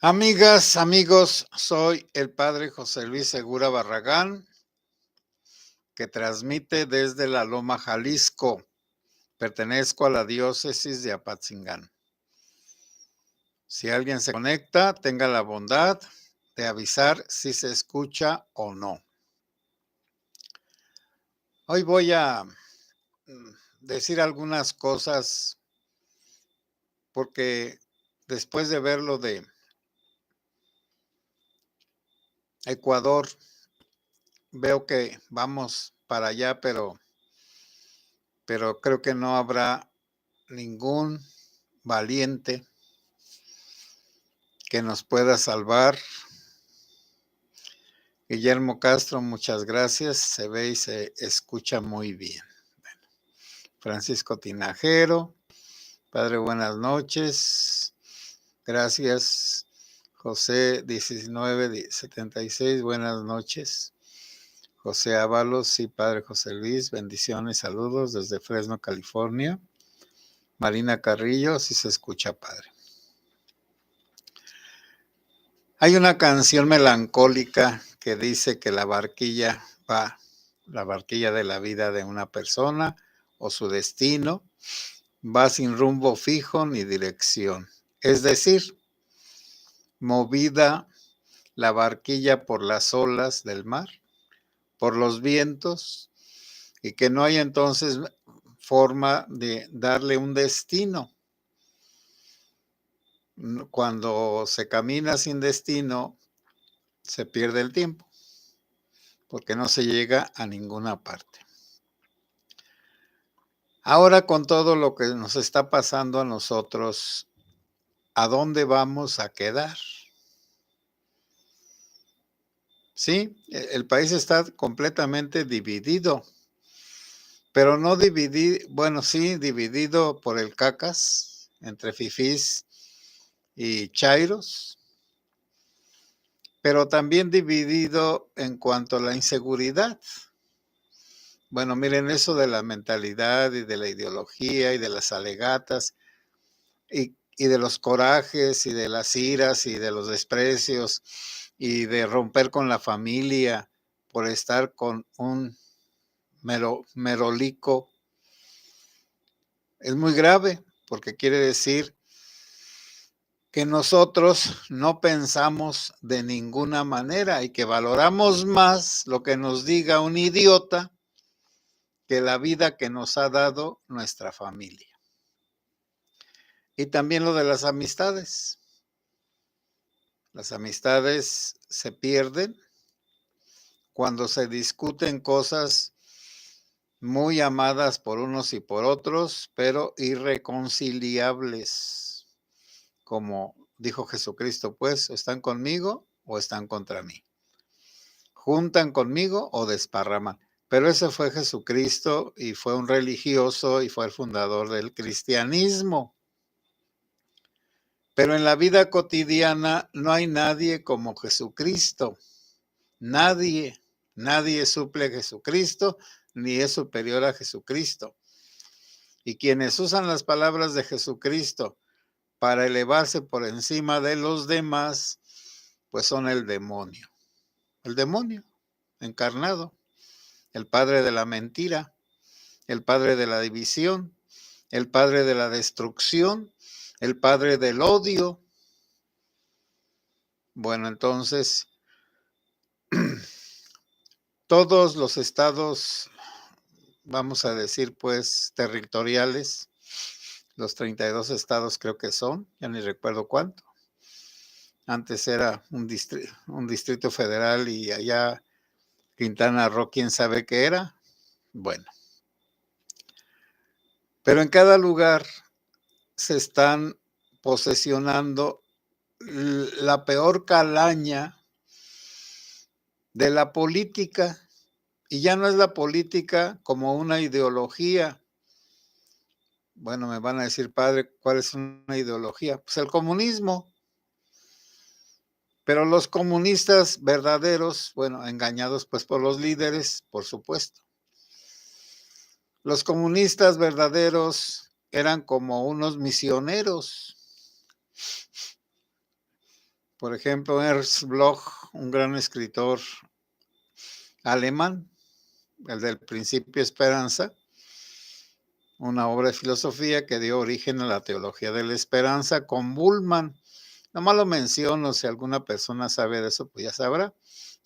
Amigas, amigos, soy el padre José Luis Segura Barragán, que transmite desde la Loma, Jalisco. Pertenezco a la diócesis de Apatzingán. Si alguien se conecta, tenga la bondad de avisar si se escucha o no. Hoy voy a decir algunas cosas porque después de ver lo de Ecuador, veo que vamos para allá, pero creo que no habrá ningún valiente que nos pueda salvar. Guillermo Castro, muchas gracias. Se ve y se escucha muy bien. Bueno, Francisco Tinajero, padre, buenas noches. Gracias. José 1976, buenas noches. José Ábalos y padre José Luis, bendiciones, saludos desde Fresno, California. Marina Carrillo, si se escucha, padre. Hay una canción melancólica que dice que la barquilla de la vida de una persona o su destino va sin rumbo fijo ni dirección. Es decir, movida la barquilla por las olas del mar, por los vientos, y que no hay entonces forma de darle un destino. Cuando se camina sin destino, se pierde el tiempo, porque no se llega a ninguna parte. Ahora, con todo lo que nos está pasando a nosotros, ¿a dónde vamos a quedar? Sí, el país está completamente dividido, pero no dividido, bueno, sí, dividido por el cacas, entre fifís y chairos, pero también dividido en cuanto a la inseguridad. Bueno, miren, eso de la mentalidad y de la ideología y de las alegatas y de los corajes y de las iras y de los desprecios y de romper con la familia por estar con un merolico, es muy grave, porque quiere decir que nosotros no pensamos de ninguna manera y que valoramos más lo que nos diga un idiota que la vida que nos ha dado nuestra familia. Y también lo de las amistades. Las amistades se pierden cuando se discuten cosas muy amadas por unos y por otros, pero irreconciliables. Como dijo Jesucristo, pues, ¿están conmigo o están contra mí? ¿Juntan conmigo o desparraman? Pero ese fue Jesucristo y fue un religioso y fue el fundador del cristianismo. Pero en la vida cotidiana no hay nadie como Jesucristo. Nadie suple a Jesucristo ni es superior a Jesucristo. Y quienes usan las palabras de Jesucristo para elevarse por encima de los demás, pues son el demonio encarnado, el padre de la mentira, el padre de la división, el padre de la destrucción, el padre del odio. Bueno, entonces, todos los estados, vamos a decir, pues, territoriales, los 32 estados creo que son, ya ni recuerdo cuánto. Antes era un distrito federal y allá Quintana Roo, quién sabe qué era. Bueno, pero en cada lugar se están posesionando la peor calaña de la política, y ya no es la política como una ideología. Bueno, me van a decir, padre, ¿cuál es una ideología? Pues el comunismo. Pero los comunistas verdaderos, bueno, engañados pues por los líderes, por supuesto. Los comunistas verdaderos eran como unos misioneros Por ejemplo, Ernst Bloch, un gran escritor alemán, el del Principio Esperanza, una obra de filosofía que dio origen a la teología de la esperanza con Bullmann. Nomás lo menciono, si alguna persona sabe de eso, pues ya sabrá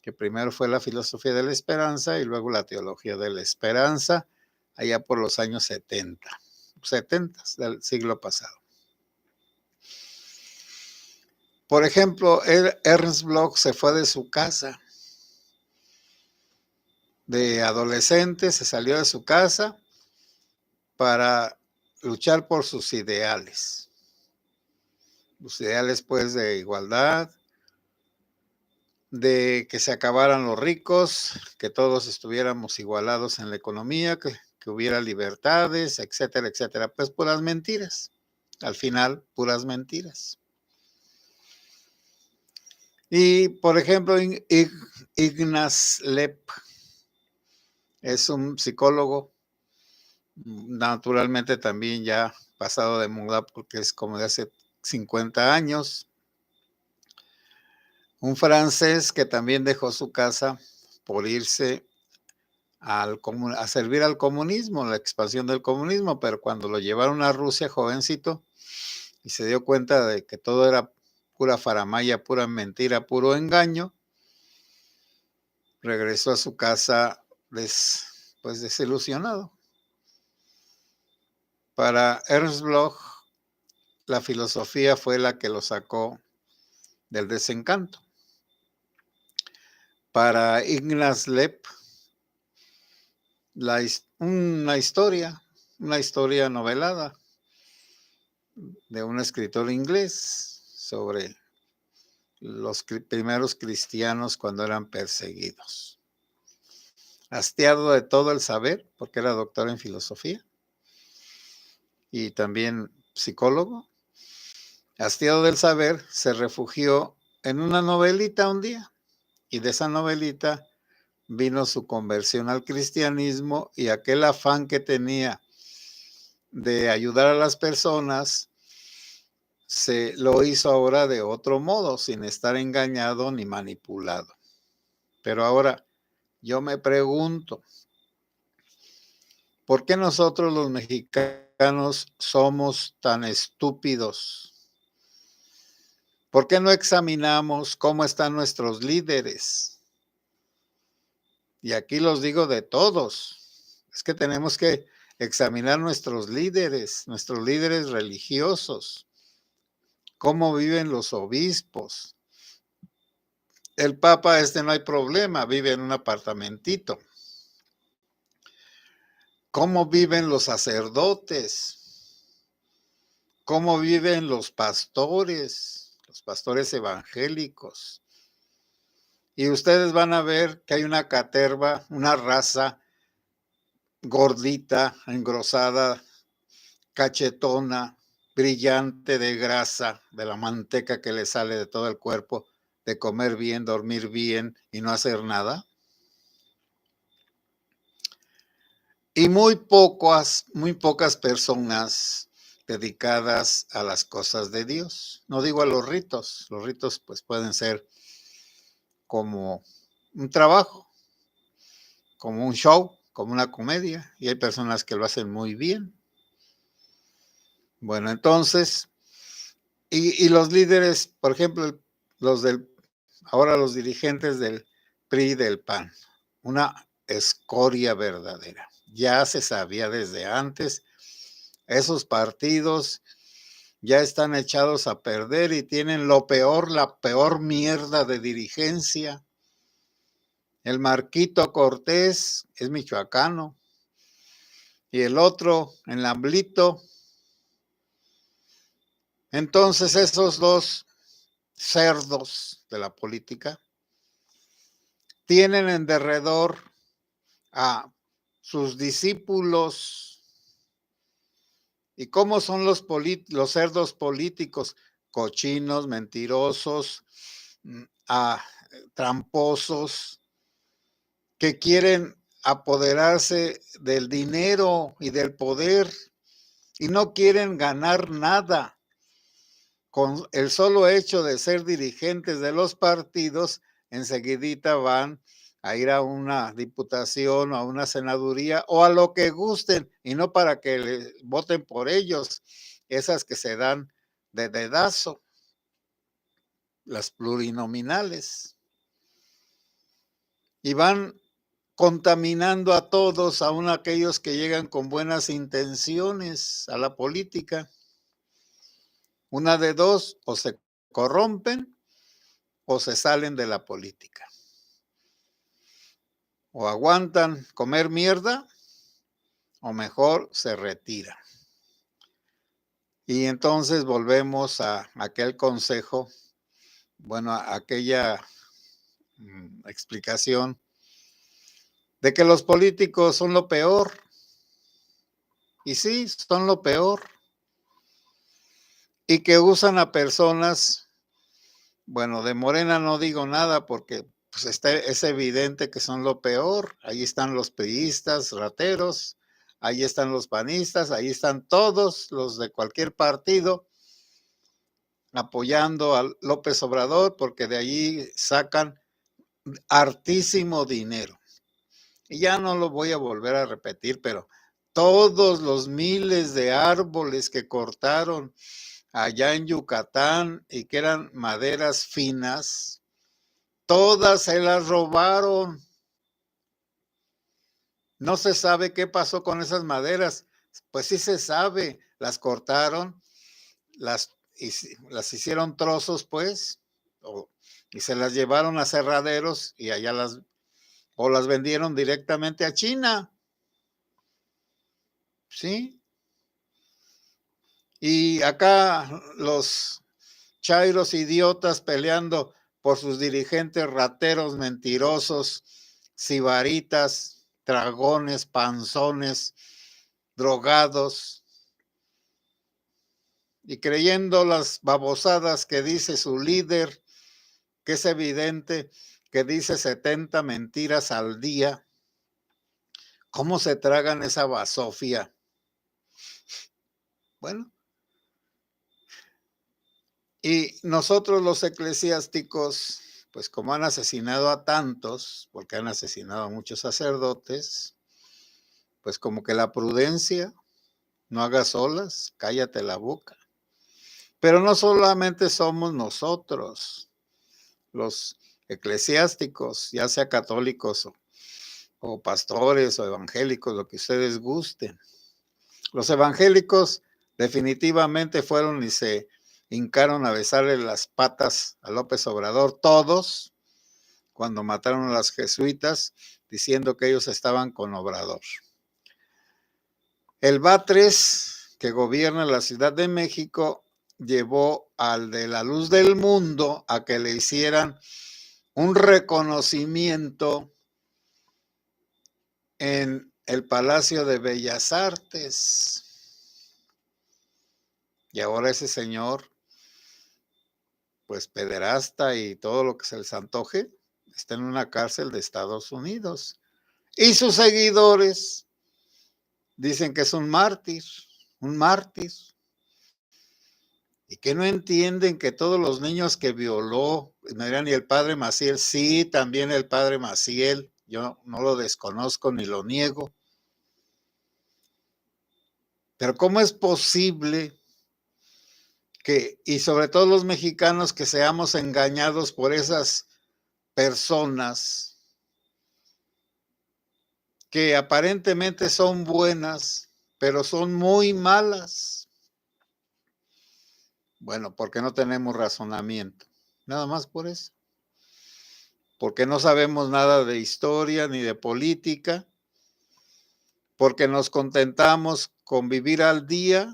que primero fue la filosofía de la esperanza y luego la teología de la esperanza, allá por los años 70 del siglo pasado. Por ejemplo, Ernst Bloch se fue de su casa de adolescente, se salió de su casa para luchar por sus ideales. Los ideales, pues, de igualdad, de que se acabaran los ricos, que todos estuviéramos igualados en la economía, que hubiera libertades, etcétera, etcétera. Pues puras mentiras. Al final, puras mentiras. Y, por ejemplo, Ignaz Lepp es un psicólogo, naturalmente también ya pasado de moda porque es como de hace 50 años. Un francés que también dejó su casa por irse a servir al comunismo, la expansión del comunismo, pero cuando lo llevaron a Rusia jovencito y se dio cuenta de que todo era pura faramaya, pura mentira, puro engaño, regresó a su casa pues desilusionado. Para Ernst Bloch, la filosofía fue la que lo sacó del desencanto. Para Ignaz Lepp, una historia novelada de un escritor inglés sobre los primeros cristianos cuando eran perseguidos. Hastiado de todo el saber, porque era doctor en filosofía y también psicólogo, hastiado del saber, se refugió en una novelita un día, y de esa novelita vino su conversión al cristianismo y aquel afán que tenía de ayudar a las personas, se lo hizo ahora de otro modo, sin estar engañado ni manipulado. Pero ahora yo me pregunto, ¿por qué nosotros los mexicanos somos tan estúpidos? ¿Por qué no examinamos cómo están nuestros líderes? Y aquí los digo de todos. Es que tenemos que examinar nuestros líderes religiosos. ¿Cómo viven los obispos? El Papa no hay problema, vive en un apartamentito. ¿Cómo viven los sacerdotes? ¿Cómo viven los pastores evangélicos? Y ustedes van a ver que hay una caterva, una raza gordita, engrosada, cachetona, brillante de grasa, de la manteca que le sale de todo el cuerpo, de comer bien, dormir bien y no hacer nada. Y muy pocas personas dedicadas a las cosas de Dios. No digo a los ritos pues pueden ser como un trabajo, como un show, como una comedia, y hay personas que lo hacen muy bien. Bueno, entonces, y los líderes, por ejemplo, ahora los dirigentes del PRI, del PAN, una escoria verdadera. Ya se sabía desde antes, esos partidos ya están echados a perder y tienen la peor mierda de dirigencia. El Marquito Cortés es michoacano y el otro, en Lamblito. Entonces esos dos cerdos de la política tienen en derredor a sus discípulos. ¿Y cómo son los cerdos políticos? Cochinos, mentirosos, tramposos, que quieren apoderarse del dinero y del poder y no quieren ganar nada. con el solo hecho de ser dirigentes de los partidos, enseguidita van a ir a una diputación o a una senaduría o a lo que gusten, y no para que le voten por ellos, esas que se dan de dedazo, las plurinominales, y van contaminando a todos, aun aquellos que llegan con buenas intenciones a la política. Una de dos, o se corrompen o se salen de la política. O aguantan comer mierda o mejor se retiran. Y entonces volvemos a aquel consejo, bueno, a aquella explicación de que los políticos son lo peor. Y sí, son lo peor. Y que usan a personas, bueno, de Morena no digo nada porque pues es evidente que son lo peor. Ahí están los priistas, rateros, ahí están los panistas, ahí están todos los de cualquier partido apoyando a López Obrador porque de allí sacan hartísimo dinero. Y ya no lo voy a volver a repetir, pero todos los miles de árboles que cortaron allá en Yucatán y que eran maderas finas, todas se las robaron. No se sabe qué pasó con esas maderas. Pues sí se sabe, las cortaron, las hicieron trozos, pues, y se las llevaron a cerraderos y allá las vendieron directamente a China. ¿Sí? Y acá los chairos idiotas peleando por sus dirigentes rateros, mentirosos, sibaritas, dragones, panzones, drogados, y creyendo las babosadas que dice su líder, que es evidente que dice 70 mentiras al día. ¿Cómo se tragan esa basofia? Bueno, y nosotros los eclesiásticos, pues como han asesinado a tantos, porque han asesinado a muchos sacerdotes, pues como que la prudencia, no hagas olas, cállate la boca. Pero no solamente somos nosotros, los eclesiásticos, ya sea católicos o pastores o evangélicos, lo que ustedes gusten. Los evangélicos definitivamente fueron y se hincaron a besarle las patas a López Obrador, todos, cuando mataron a las jesuitas, diciendo que ellos estaban con Obrador. El Batres, que gobierna la Ciudad de México, llevó al de la Luz del Mundo a que le hicieran un reconocimiento en el Palacio de Bellas Artes. Y ahora ese señor, pues pederasta y todo lo que se les antoje, está en una cárcel de Estados Unidos. Y sus seguidores dicen que es un mártir, un mártir. Y que no entienden que todos los niños que violó, me dirán, ¿y el padre Maciel? Sí, también el padre Maciel, yo no lo desconozco ni lo niego. Pero ¿cómo es posible que, y sobre todo los mexicanos, que seamos engañados por esas personas que aparentemente son buenas, pero son muy malas? Bueno, porque no tenemos razonamiento, nada más por eso. Porque no sabemos nada de historia ni de política, porque nos contentamos con vivir al día,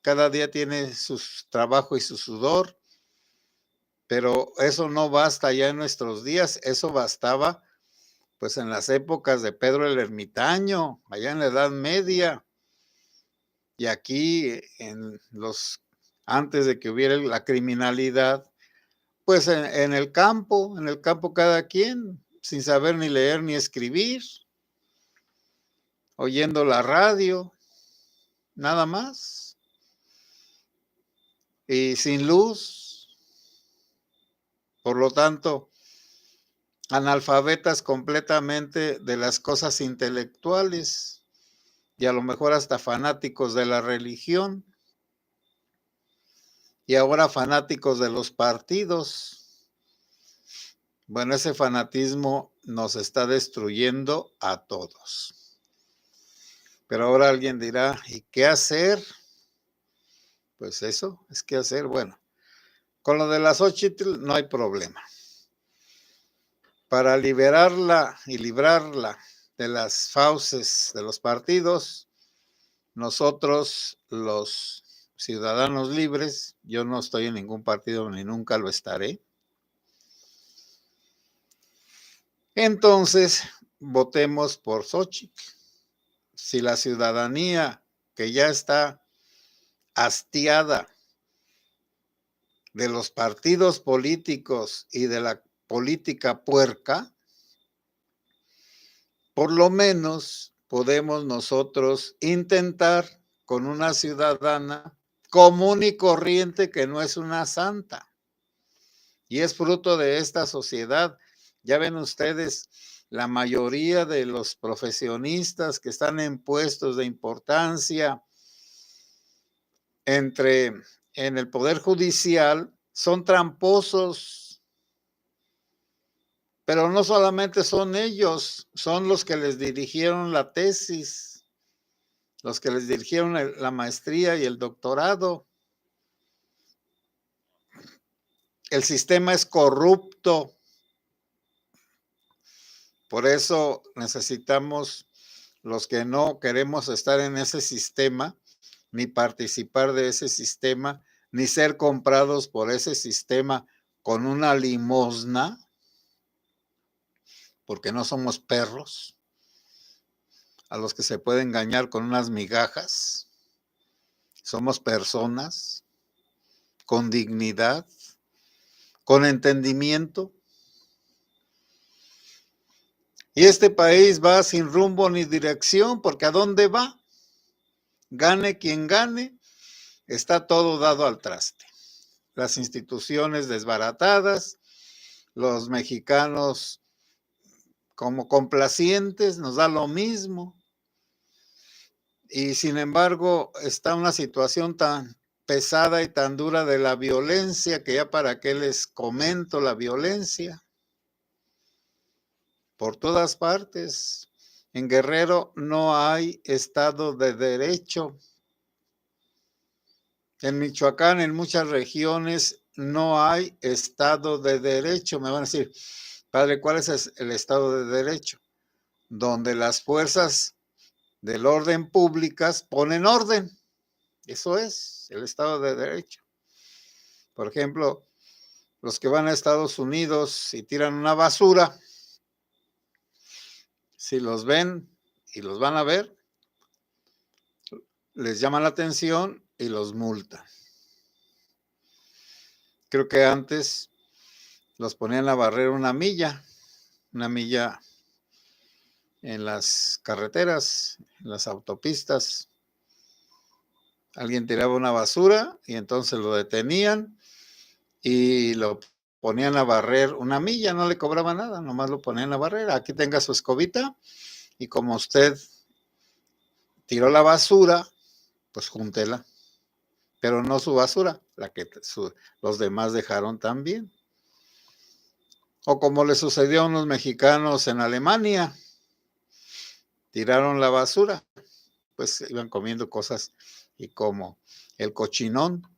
cada día tiene su trabajo y su sudor, pero eso no basta ya en nuestros días, eso bastaba pues en las épocas de Pedro el Ermitaño, allá en la Edad Media, y aquí antes de que hubiera la criminalidad, pues en el campo cada quien, sin saber ni leer ni escribir, oyendo la radio, nada más. y sin luz. Por lo tanto, analfabetas completamente de las cosas intelectuales y a lo mejor hasta fanáticos de la religión y ahora fanáticos de los partidos. Bueno, ese fanatismo nos está destruyendo a todos. Pero ahora alguien dirá, ¿y qué hacer? Pues eso, es qué hacer. Bueno, con lo de la Xóchitl no hay problema. Para liberarla y librarla de las fauces de los partidos, nosotros los ciudadanos libres, yo no estoy en ningún partido ni nunca lo estaré, entonces votemos por Xóchitl. Si la ciudadanía que ya está hastiada de los partidos políticos y de la política puerca, por lo menos podemos nosotros intentar con una ciudadana común y corriente que no es una santa y es fruto de esta sociedad. Ya ven ustedes, la mayoría de los profesionistas que están en puestos de importancia en el Poder Judicial son tramposos. Pero no solamente son ellos, son los que les dirigieron la tesis, los que les dirigieron la maestría y el doctorado. El sistema es corrupto. Por eso necesitamos, los que no queremos estar en ese sistema, ni participar de ese sistema, ni ser comprados por ese sistema con una limosna, porque no somos perros a los que se puede engañar con unas migajas. Somos personas con dignidad, con entendimiento. Y este país va sin rumbo ni dirección, porque ¿a dónde va? Gane quien gane, está todo dado al traste. Las instituciones desbaratadas, los mexicanos como complacientes, nos da lo mismo. Y sin embargo, está una situación tan pesada y tan dura de la violencia, que ya para qué les comento la violencia. Por todas partes. En Guerrero no hay Estado de Derecho. En Michoacán, en muchas regiones, no hay Estado de Derecho. Me van a decir, padre, ¿cuál es el Estado de Derecho? Donde las fuerzas del orden públicas ponen orden. Eso es el Estado de Derecho. Por ejemplo, los que van a Estados Unidos y tiran una basura, si los ven y los van a ver, les llaman la atención y los multan. Creo que antes los ponían a barrer una milla en las carreteras, en las autopistas. Alguien tiraba una basura y entonces lo detenían y lo ponían a barrer una milla, no le cobraban nada, nomás lo ponían a barrer. Aquí tenga su escobita y como usted tiró la basura, pues júntela, pero no su basura, la que los demás dejaron también. O como le sucedió a unos mexicanos en Alemania, tiraron la basura, pues iban comiendo cosas y como el cochinón.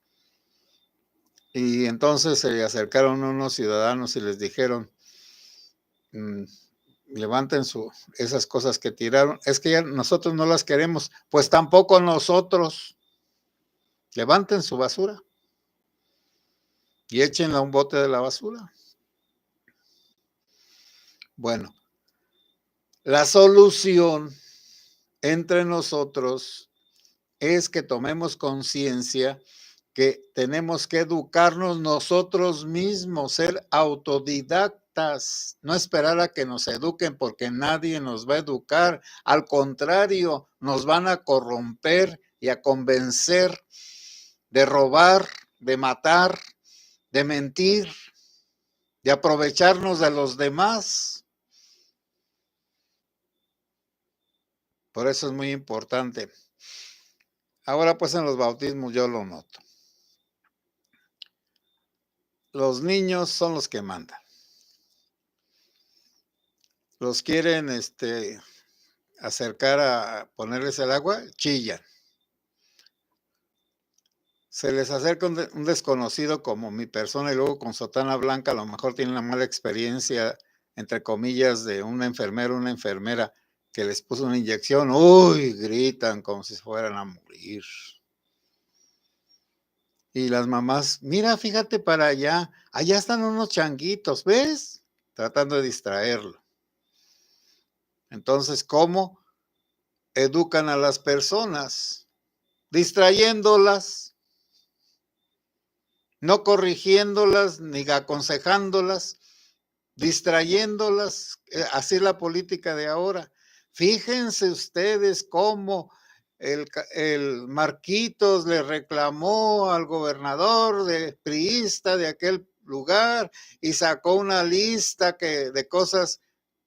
Y entonces se acercaron unos ciudadanos y les dijeron, levanten esas cosas que tiraron, es que ya nosotros no las queremos, pues tampoco nosotros. Levanten su basura y échenla a un bote de la basura. Bueno, la solución entre nosotros es que tomemos conciencia que tenemos que educarnos nosotros mismos, ser autodidactas, no esperar a que nos eduquen porque nadie nos va a educar. Al contrario, nos van a corromper y a convencer de robar de matar, de mentir, de aprovecharnos de los demás. Por eso es muy importante. Ahora pues en los bautismos yo lo noto. Los niños son los que mandan. Los quieren acercar a ponerles el agua, chillan. Se les acerca un desconocido como mi persona y luego con sotana blanca a lo mejor tienen una mala experiencia, entre comillas, de un enfermero o una enfermera que les puso una inyección. ¡Uy! Gritan como si fueran a morir. Y las mamás, mira, fíjate para allá, allá están unos changuitos, ¿ves? Tratando de distraerlo. Entonces, ¿cómo educan a las personas? Distrayéndolas, no corrigiéndolas ni aconsejándolas, distrayéndolas. Así es la política de ahora. Fíjense ustedes cómo el Marquitos le reclamó al gobernador priista de aquel lugar y sacó una lista de cosas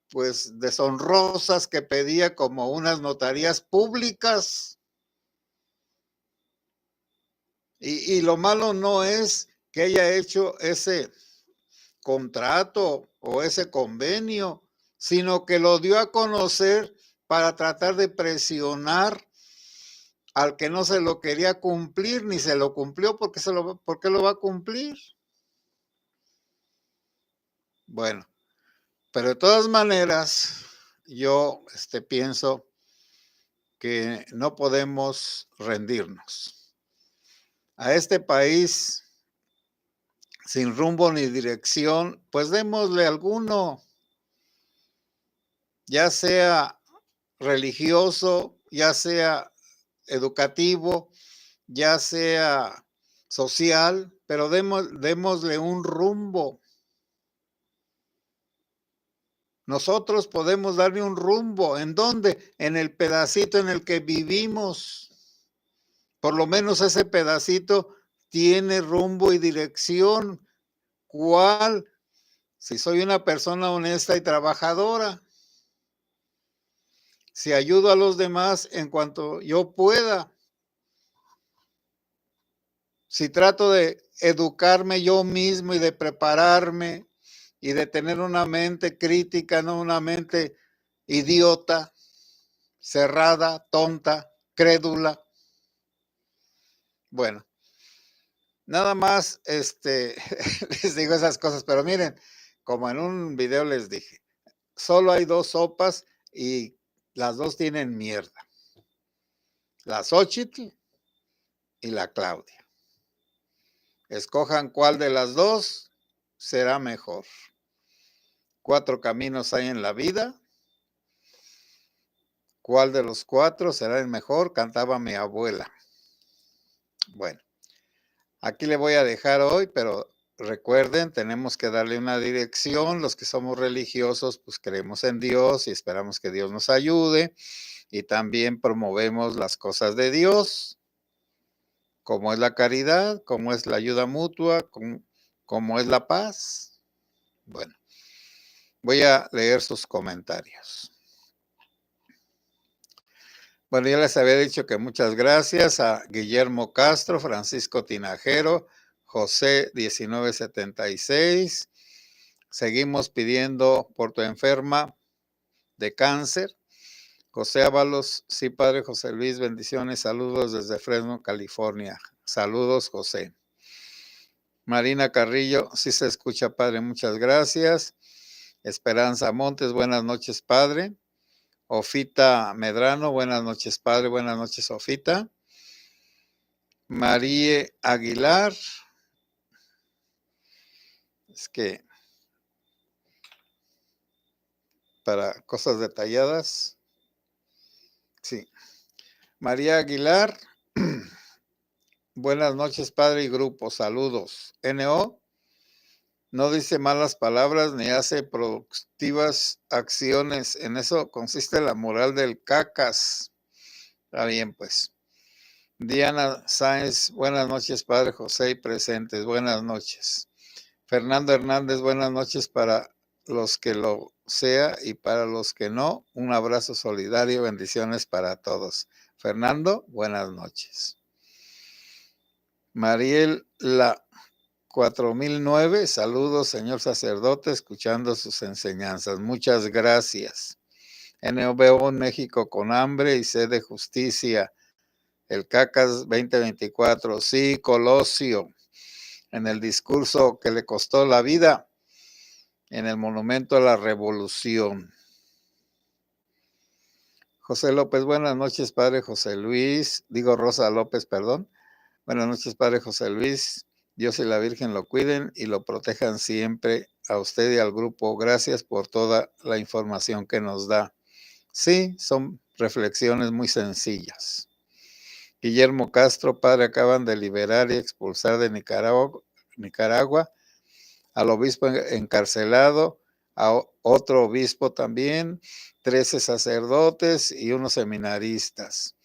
pues deshonrosas que pedía como unas notarías públicas. Y lo malo no es que haya hecho ese contrato o ese convenio, sino que lo dio a conocer para tratar de presionar al que no se lo quería cumplir, ni se lo cumplió, ¿por qué lo va a cumplir? Bueno, pero de todas maneras, yo pienso que no podemos rendirnos. A este país sin rumbo ni dirección, pues démosle alguno, ya sea religioso, ya sea educativo, ya sea social, pero démosle un rumbo. Nosotros podemos darle un rumbo. ¿En dónde? En el pedacito en el que vivimos. Por lo menos ese pedacito tiene rumbo y dirección. ¿Cuál? Si soy una persona honesta y trabajadora. Si ayudo a los demás en cuanto yo pueda. Si trato de educarme yo mismo y de prepararme y de tener una mente crítica, no una mente idiota, cerrada, tonta, crédula. Bueno, nada más les digo esas cosas, pero miren, como en un video les dije, solo hay dos sopas y las dos tienen mierda. La Xóchitl y la Claudia. Escojan cuál de las dos será mejor. 4 caminos hay en la vida. ¿Cuál de los 4 será el mejor? Cantaba mi abuela. Bueno, aquí le voy a dejar hoy, pero recuerden, tenemos que darle una dirección. Los que somos religiosos, pues creemos en Dios y esperamos que Dios nos ayude. Y también promovemos las cosas de Dios, como es la caridad, como es la ayuda mutua, como es la paz. Bueno, voy a leer sus comentarios. Bueno, ya les había dicho que muchas gracias a Guillermo Castro, Francisco Tinajero, José 1976. Seguimos pidiendo por tu enferma de cáncer. José Ábalos, sí, padre José Luis, bendiciones, saludos desde Fresno, California. Saludos, José. Marina Carrillo, sí se escucha, padre, muchas gracias. Esperanza Montes, buenas noches, padre. Ofita Medrano, buenas noches, padre, buenas noches, Ofita. Marie Aguilar, es que para cosas detalladas, sí. María Aguilar, buenas noches, padre y grupo, saludos. NO, no dice malas palabras ni hace productivas acciones. En eso consiste la moral del cacas. Está bien, pues. Diana Sáenz, buenas noches, Padre José y presentes, buenas noches. Fernando Hernández, buenas noches para los que lo sea y para los que no, un abrazo solidario, bendiciones para todos. Fernando, buenas noches. Mariel La 4009, saludos, señor sacerdote, escuchando sus enseñanzas. Muchas gracias. NVO en México con hambre y sed de justicia. El CACAS 2024, sí, Colosio, en el discurso que le costó la vida, en el Monumento a la Revolución. José López, buenas noches, Padre José Luis, digo Rosa López, perdón. Buenas noches, Padre José Luis. Dios y la Virgen lo cuiden y lo protejan siempre a usted y al grupo. Gracias por toda la información que nos da. Sí, son reflexiones muy sencillas. Guillermo Castro, Padre, acaban de liberar y expulsar de Nicaragua al obispo encarcelado, a otro obispo también, 13 sacerdotes y unos seminaristas.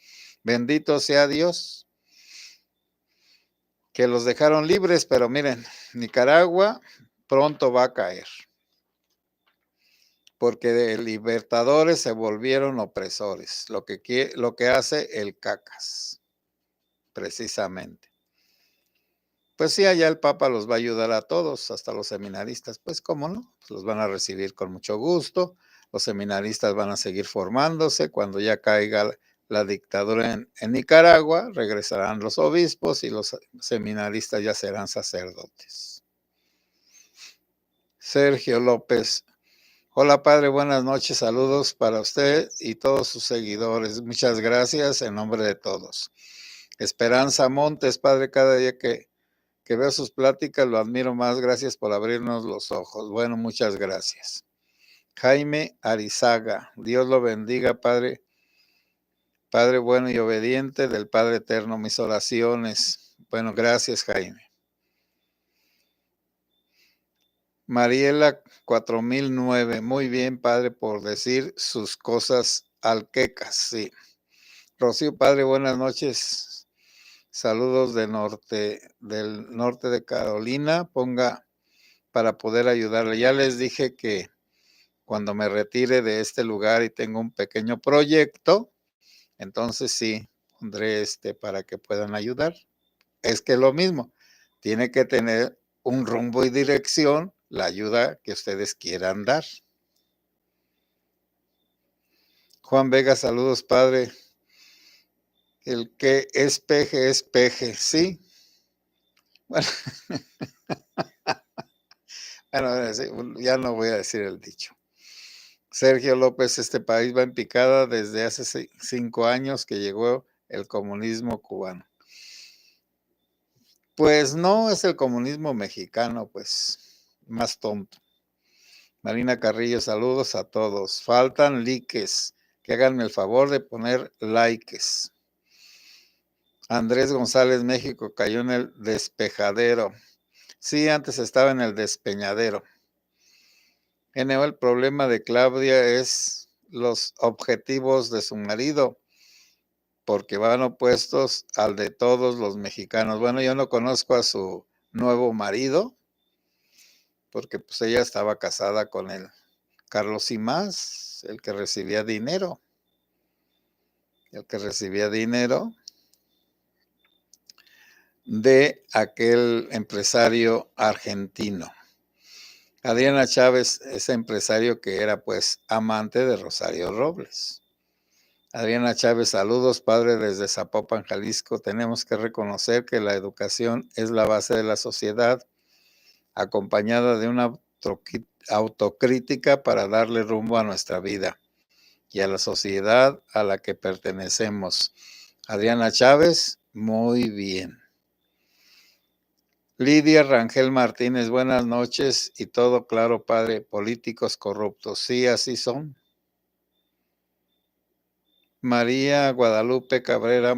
Bendito sea Dios, que los dejaron libres, pero miren, Nicaragua pronto va a caer, porque de libertadores se volvieron opresores, lo que hace el CACAS, precisamente. Pues sí, allá el Papa los va a ayudar a todos, hasta los seminaristas, pues cómo no, pues los van a recibir con mucho gusto, los seminaristas van a seguir formándose, cuando ya caiga la dictadura en Nicaragua, regresarán los obispos y los seminaristas ya serán sacerdotes. Sergio López, hola Padre, buenas noches, saludos para usted y todos sus seguidores, muchas gracias en nombre de todos. Esperanza Montes, Padre, cada día que veo sus pláticas, lo admiro más. Gracias por abrirnos los ojos. Bueno, muchas gracias. Jaime Arizaga, Dios lo bendiga, Padre, Padre bueno y obediente del Padre eterno, mis oraciones. Bueno, gracias, Jaime. Mariela 4009, muy bien, Padre, por decir sus cosas alquecas, sí. Rocío, Padre, buenas noches. Saludos del norte de Carolina. Ponga para poder ayudarle. Ya les dije que cuando me retire de este lugar y tengo un pequeño proyecto, entonces sí, pondré para que puedan ayudar. Es que es lo mismo, tiene que tener un rumbo y dirección la ayuda que ustedes quieran dar. Juan Vega, saludos, Padre. El que es peje, ¿sí? Bueno, bueno, ya no voy a decir el dicho. Sergio López, este país va en picada desde hace 5 años que llegó el comunismo cubano. Pues no es el comunismo mexicano, pues más tonto. Marina Carrillo, saludos a todos. Faltan likes, que háganme el favor de poner likes. Andrés González, México, cayó en el despejadero. Sí, antes estaba en el despeñadero. El problema de Claudia es los objetivos de su marido, porque van opuestos al de todos los mexicanos. Bueno, yo no conozco a su nuevo marido, porque pues ella estaba casada con el Carlos Simás, el que recibía dinero. El que recibía dinero de aquel empresario argentino. Adriana Chávez, ese empresario que era pues amante de Rosario Robles. Adriana Chávez, saludos, Padre, desde Zapopan, Jalisco. Tenemos que reconocer que la educación es la base de la sociedad, acompañada de una autocrítica para darle rumbo a nuestra vida y a la sociedad a la que pertenecemos. Adriana Chávez, muy bien. Lidia Rangel Martínez, buenas noches y todo claro, Padre. Políticos corruptos, sí, así son. María Guadalupe Cabrera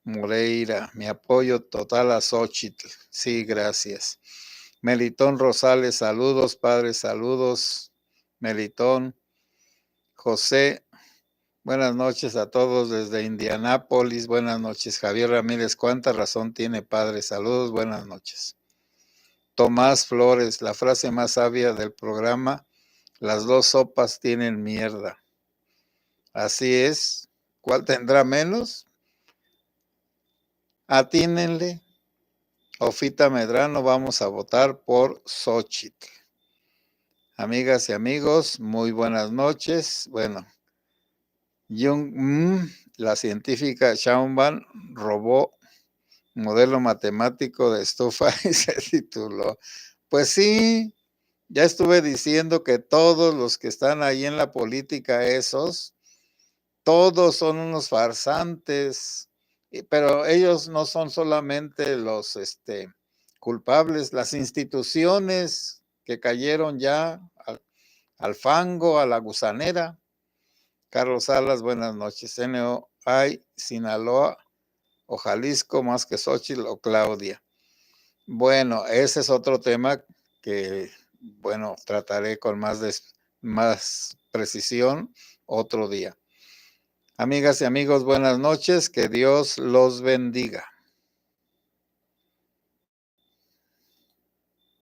Moreira, mi apoyo total a Xóchitl. Sí, gracias. Melitón Rosales, saludos, Padre, saludos. Melitón. José Buenas noches a todos desde Indianápolis. Buenas noches, Javier Ramírez. ¿Cuánta razón tiene, padre? Saludos, buenas noches. Tomás Flores, la frase más sabia del programa: las dos sopas tienen mierda. Así es. ¿Cuál tendrá menos? Atínenle. Ofita Medrano, vamos a votar por Xóchitl. Amigas y amigos, muy buenas noches. Bueno, la científica Schaumburg robó modelo matemático de estufa y se tituló. Pues sí, ya estuve diciendo que todos los que están ahí en la política, todos son unos farsantes, pero ellos no son solamente los culpables, las instituciones que cayeron ya al fango, a la gusanera. Carlos Salas, buenas noches. NOI, Sinaloa o Jalisco, más que Xóchitl o Claudia. Bueno, ese es otro tema que, bueno, trataré con más precisión otro día. Amigas y amigos, buenas noches. Que Dios los bendiga.